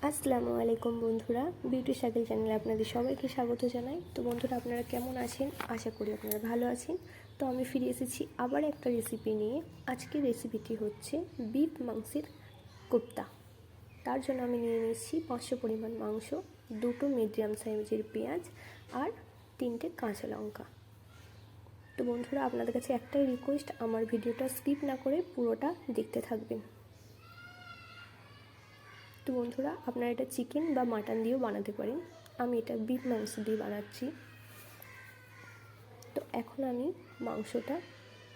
আসসালামু আলাইকুম বন্ধুরা, বিউটি সাকিল চ্যানেলে আপনাদের সবাইকে স্বাগত জানাই। তো বন্ধুরা, আপনারা কেমন আছেন? আশা করি আপনারা ভালো আছেন। তো আমি ফিরে এসেছি আবার একটা রেসিপি নিয়ে। আজকের রেসিপিটি হচ্ছে বিফ মাংসের কোফতা। তার জন্য আমি নিয়ে নিয়েছি 500 পরিমাণ মাংস, 2টো মিডিয়াম সাইজের পেঁয়াজ আর 3টে কাঁচা লঙ্কা। তো বন্ধুরা, আপনাদের কাছে একটাই রিকোয়েস্ট, আমার ভিডিওটা স্কিপ না করে পুরোটা দেখতে থাকবেন। তো বন্ধুরা, আপনারা এটা চিকেন বা মাটন দিয়েও বানাতে পারেন। আমি এটা বিফ মাংস দিয়ে বানাচ্ছি। তো এখন আমি মাংসটা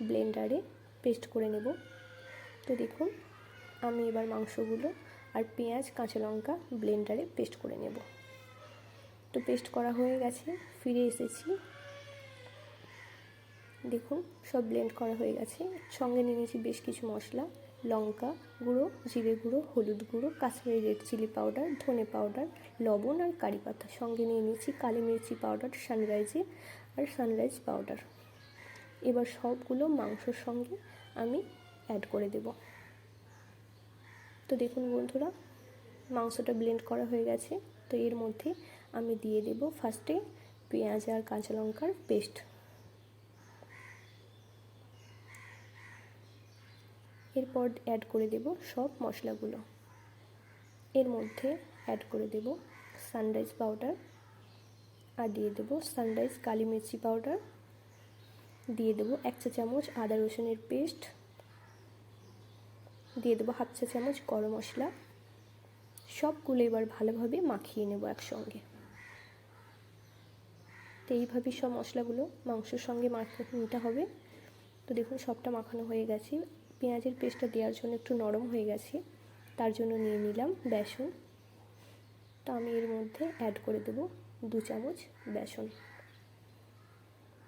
ব্লেন্ডারে পেস্ট করে নেব। তো দেখুন, আমি এবার মাংসগুলো আর পেঁয়াজ কাঁচা লঙ্কা ব্লেন্ডারে পেস্ট করে নেব। তো পেস্ট করা হয়ে গেছে, ফিরে এসেছি। দেখুন, সব ব্লেন্ড করা হয়ে গেছে। সঙ্গে নিয়ে নিয়েছি বেশ কিছু মশলা, লঙ্কা গুঁড়ো, জিরে গুঁড়ো, হলুদ গুঁড়ো, কাশ্মীরি রেড চিলি পাউডার, ধনে পাউডার, লবণ আর কারি পাতা। সঙ্গে নিয়ে নিয়েছি কালি মির্চি পাউডার সানরাইজ পাউডার। এবার সবগুলো মাংসর সঙ্গে আমি অ্যাড করে দেব। তো দেখুন বন্ধুরা, মাংসটা ব্লেন্ড করা হয়ে গেছে। তো এর মধ্যে আমি দিয়ে দেব ফার্স্টে পেঁয়াজ আর কাঁচা লঙ্কার পেস্ট। এরপর অ্যাড করে দেব সব মশলাগুলো। এর মধ্যে অ্যাড করে দেব সানরাইজ পাউডার, আর দিয়ে দেব সানরাইজ কালি মির্চি পাউডার, দিয়ে দেব 1 চা চামচ আদা রসুনের পেস্ট, দিয়ে দেব 1/2 চা চামচ গরম মশলা। সবগুলো এবার ভালোভাবে মাখিয়ে নেব একসঙ্গে। তো এইভাবেই সব মশলাগুলো মাংসের সঙ্গে মাখিয়ে নিতে হবে। তো দেখুন, সবটা মাখানো হয়ে গেছে। পেঁয়াজের পেস্টটা দেওয়ার জন্য একটু নরম হয়ে গেছে, তার জন্য নিয়ে নিলাম বেসন। তো আমি এর মধ্যে অ্যাড করে দেব 2 চামচ বেসন।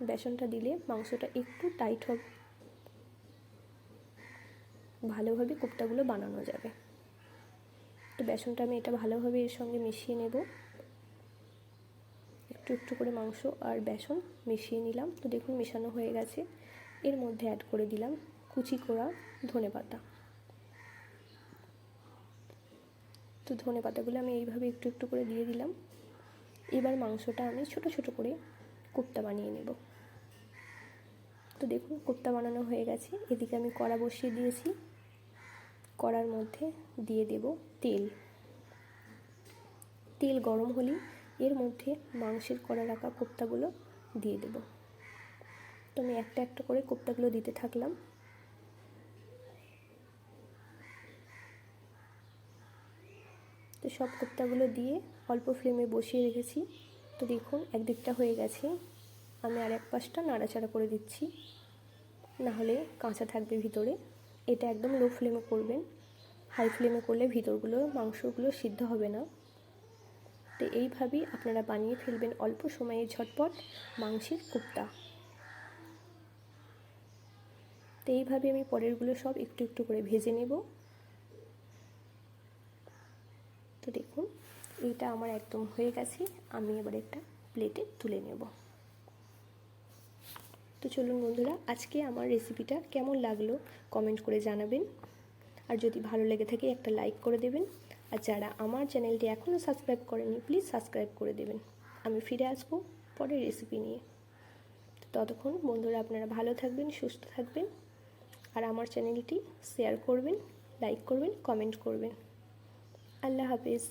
বেসনটা দিলে মাংসটা একটু টাইট হবে, ভালোভাবে কোফতাগুলো বানানো যাবে। তো বেসনটা আমি এটা ভালোভাবে এর সঙ্গে মিশিয়ে নেব। একটু একটু করে মাংস আর বেসন মিশিয়ে নিলাম। তো দেখুন, মেশানো হয়ে গেছে। এর মধ্যে অ্যাড করে দিলাম কুচি করা ধনে পাতা। তো ধনে পাতাগুলো আমি এইভাবে একটু একটু করে দিয়ে দিলাম। এবার মাংসটা আমি ছোট ছোট করে কোফতা বানিয়ে নেব। তো দেখুন, কোফতা বানানো হয়ে গেছে। এদিকে আমি কড়া বসিয়ে দিয়েছি। কড়ার মধ্যে দিয়ে দেব তেল গরম হলে এর মধ্যে মাংসের কড়া রাখা কোফতাগুলো দিয়ে দেব। তো আমি একটা একটা করে কোফতাগুলো দিতে থাকলাম। তো সব কোফতাগুলো দিয়ে অল্প ফ্লেমে বসিয়ে রেখেছি। তো দেখুন, একদিকটা হয়ে গেছে। আমি আর এক পাশটা নাড়াচাড়া করে দিচ্ছি, নাহলে কাঁচা থাকবে ভিতরে। এটা একদম লো ফ্লেমে করবেন, হাই ফ্লেমে করলে ভিতরগুলো মাংসগুলো সিদ্ধ হবে না। তো এইভাবেই আপনারা বানিয়ে ফেলবেন অল্প সময়ে ঝটপট মাংসের কোফতা। তো এইভাবে আমি পরেরগুলো সব একটু একটু করে ভেজে নেব। তো দেখুন, এইটা আমার একদম হয়ে গেছে। আমি এবার একটা প্লেটে তুলে নেব। তো চলুন বন্ধুরা, আজকে আমার রেসিপিটা কেমন লাগলো কমেন্ট করে জানাবেন। আর যদি ভালো লেগে থাকে একটা লাইক করে দেবেন। আর যারা আমার চ্যানেলটি এখনও সাবস্ক্রাইব করেনি, প্লিজ সাবস্ক্রাইব করে দেবেন। আমি ফিরে আসবো পরের রেসিপি নিয়ে। ততক্ষণ বন্ধুরা, আপনারা ভালো থাকবেন, সুস্থ থাকবেন। আর আমার চ্যানেলটি শেয়ার করবেন, লাইক করবেন, কমেন্ট করবেন। আল্লাহ হাফেজ।